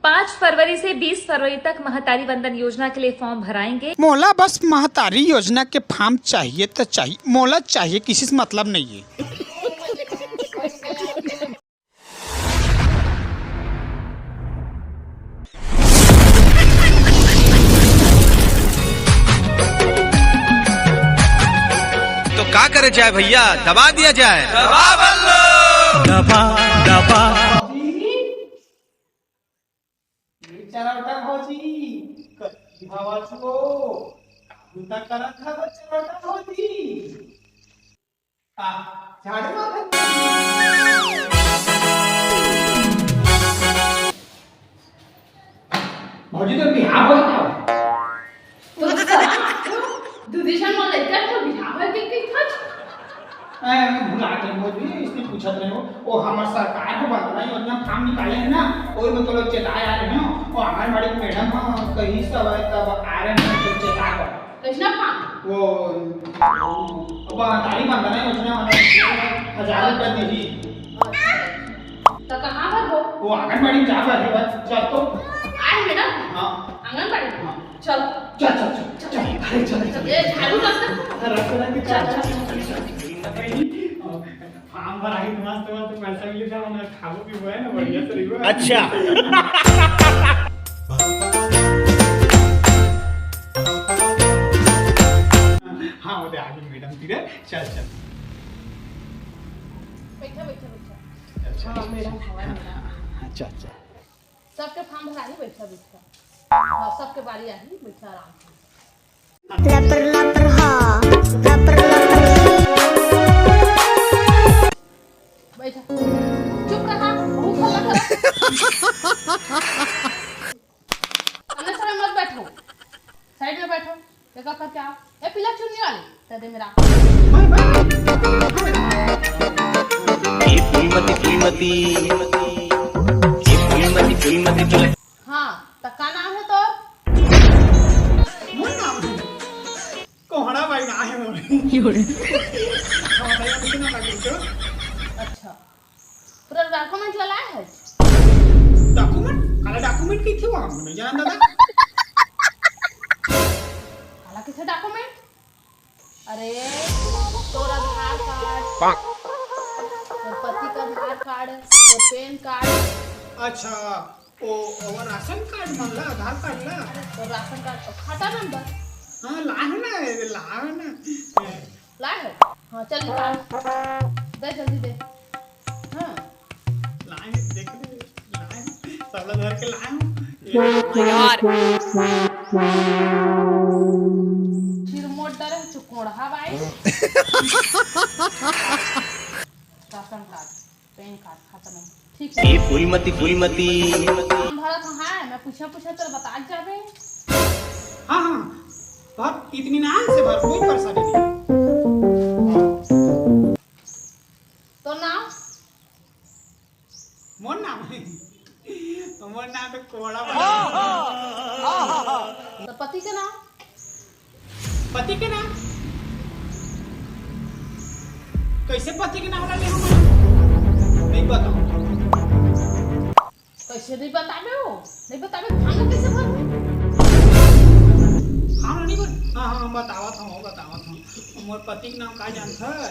5 फरवरी से 20 फरवरी तक महतारी वंदन योजना के लिए फॉर्म भराएंगे। मोला बस महतारी योजना के फॉर्म चाहिए तो चाहिए, मोला चाहिए किसी से मतलब नहीं है। तो क्या करे जाए भैया, दबा दिया जाए। दबा बल्लो, दबा दबा भाजी तो बिहार होता भुला के मोदी इसने पूछत रहे हो वो हमारे सरकार को बंद नहीं योजना फॉर्म निकाले हैं ना, वही में तो लोग चेताए आ रहे हो। वो आंगनबाड़ी मैडम कहीं सब है तब आ रहे हैं तो चेता कर कृष्णा फॉर्म वो महतारी वंदना योजना वाला 1000 रुपया दी तो कहाँ पर हो? वो आंगनबाड़ी जा रही बस चल तो आए मैडम। हाँ आंगनबाड़ी चल चल चल चल चल अरे चल चल ये झाड़ू लगता फार्म भराई मस्त मस्त पैसा मिली था ना, खाओ भी हुआ है ना बढ़िया तरीके। अच्छा हाँ वो आगे मैडम धीरे चल चल बैठा बैठा बैठा। हाँ मैडम हवा मैडम। अच्छा अच्छा सबके फॉर्म भरा ही बैठा बैठा। हाँ सबके बारी आई बैठा आराम से। लपर लपर हाँ लपर लपर बैठा चुप रहा, बहुत हल्ला कर। अन्य समय मत बैठो, साइड में बैठो। देखा कर क्या ये पीला चुन्नी वाली दे दे मेरा। हाँ तो क्या नाम है तो? कोहड़ा भाई ना है मोर अच्छा पूरा डॉक्यूमेंट लाया है? डॉक्यूमेंट काला डॉक्यूमेंट की थी वो हम नहीं जानता था। काला किसे डॉक्यूमेंट? अरे तोरा आधार कार्ड, और पति का आधार कार्ड, और पैन कार्ड। अच्छा वो राशन कार्ड मन ला, आधार कार्ड ला, और राशन कार्ड और खाता नंबर। हाँ ला है ना लाए है? हाँ चल निकाल दे जल्दी दे। हाँ लाए देख ले लाए सब लोग घर के लाए हूँ यार। फिर मोट डरे चुकोड़ा भाई। राशन कार्ड, पैन कार्ड, खाता नंबर ठीक है। फूलमती फॉर्म भरा तो है, मैं पूछा तो बता जाबे। हाँ हाँ बहुत इत्मीनान से भर, कोई परेशानी नहीं। तो नाम? मोर नाम है मोर नाम तो कोहड़ा भाई। तो पति के नाम? पति के नाम कैसे पति के नाम ले हम नहीं बताओ। कैसे नहीं बताबे हो? नहीं बताबे खाना कैसे भरबे? हाँ नहीं बोल। हाँ हाँ बतावत हूँ मोर पति के नाम का जानता है?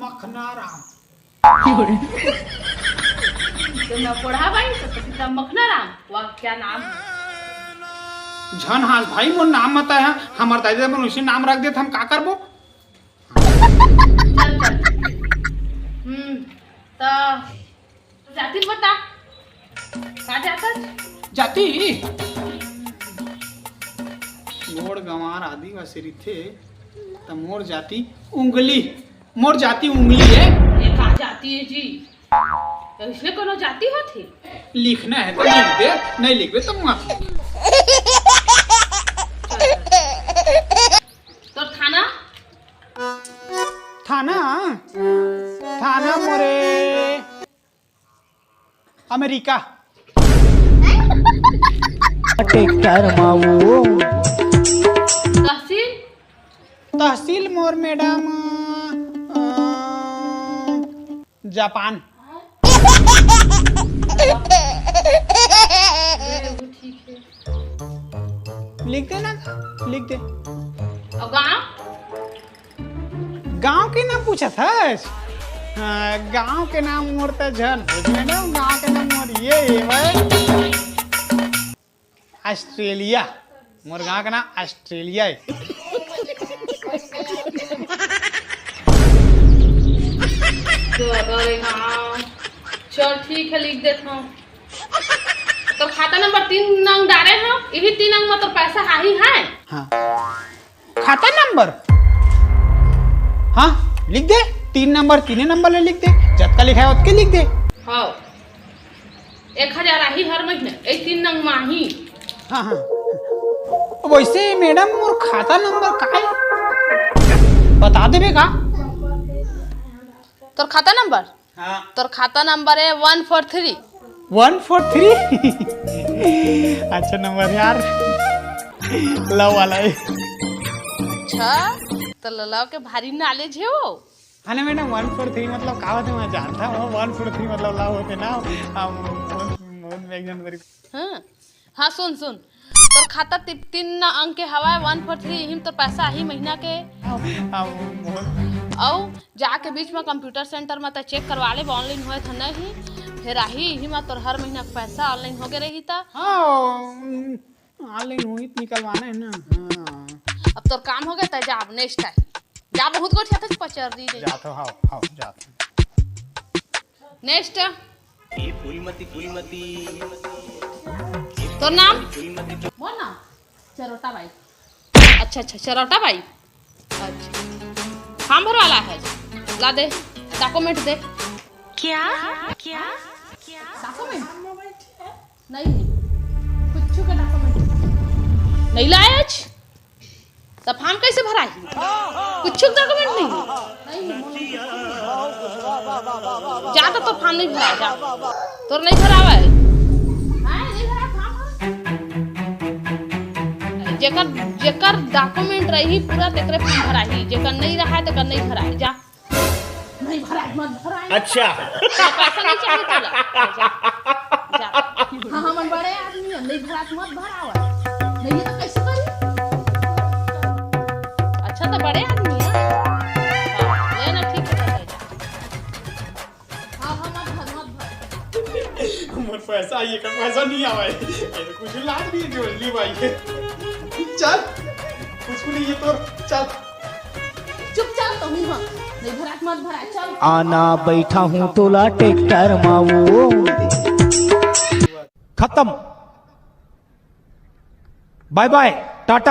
मखना राम। तो मैं पढ़ा भाई तो पति का मखना राम। वाह क्या नाम। झन हाँ भाई मोर नाम मत है, हमार दादी अपन उसी नाम रख देते हम का करबो। चल चल तो जाति बता का जाता जाति मोर गंवार आदिवासी रिथे त मोर जाति उंगली, मोर जाति उंगली है। ये का जाति है जी? तो इसमें कोनो जाति होती? लिखना है तो लिख दे, नहीं लिखबे तो मत। तो थाना? थाना थाना मोरे अमेरिका। तहसील? तहसील मोर मैडम जापान। लिख दे। और गाँव? गांव के नाम पूछा था। गांव के नाम मोर त जन मैडम, गांव के नाम मोर ये भाई ऑस्ट्रेलिया। मोर गांव का नाम ऑस्ट्रेलिया है। अरे हाँ, चल ठीक है, लिख देता हूँ। तो खाता नंबर 3 नंग डाले हैं, यही 3 अंक में तो पैसा हाई है। हाँ, खाता नंबर हाँ लिख दे। 3 नंबर 3 नंबर ले लिख दे, जतका लिखा है उतके लिख दे। हाँ 1000 आही हर महीने, 3 नंग माही। हाँ हाँ, वैसे मैडम मोर खाता नंबर का है बता देबे का? तोर खाता नंबर? हाँ, तोर खाता नंबर है 143। 143 अच्छा नंबर यार, लव वाला है। अच्छा, तो ललाव के भारी नॉलेज है वो। हाँ ना मैडम, 143 मतलब का होते मैं जानता हूँ। 143 मतलब लव होते ना। हाँ हाँ, सुन सुन, तोर खाता 3 अंक के हवा 143, हिम तो पैसा ही महीना के। और जाके बीच में कंप्यूटर सेंटर में तो चेक करवा ले, ऑनलाइन हुए था नहीं, फिर आही ही में तोर हर महीना का पैसा ऑनलाइन हो गए रही था। ऑनलाइन हुई निकलवाना है ना। हाँ अब तोर काम हो गया था, जा अब नेक्स्ट टाइम जा, बहुत को ठेठे पचर दी जात हो। हाँ जात नेक्स्ट। तो नाम वो नाम चरोटा बाई। अच्छा अच्छा, चरोटा बाई। अच्छा, फॉर्म भरवाला है, ला दे डॉक्यूमेंट दे। क्या डॉक्यूमेंट नहीं, कुछ का डॉक्यूमेंट नहीं लाए आज, तो फॉर्म कैसे भराई? कुछ डॉक्यूमेंट नहीं जा, तो फॉर्म नहीं भरा, जा तोर नहीं भरावा है। जेकर जेकर डॉक्यूमेंट रही पूरा तेकरे फॉर्म भराही, जेकर नहीं रहा है तेकर नहीं भराई। जा नहीं भराई मत भराई। अच्छा, पैसा नहीं चाहिए तोला, जा जा। हाँ हम बड़े आदमी है, नहीं भरा मत भरावा, नहीं तो कैसे करी? अच्छा तो बड़े आदमी है, लेना ठीक है, जा। हाँ हाँ मत भर। मोर पैसा ये का पैसा नहीं आवा है, ये तो कुछ लाग भी जो ली भाई। चल कुछ नहीं ये तो चल चुप चल, तुम ही नहीं भरा मत भरा, चल। आना बैठा हूँ तोला ट्रैक्टर मावो खत्म। Bye bye Tata.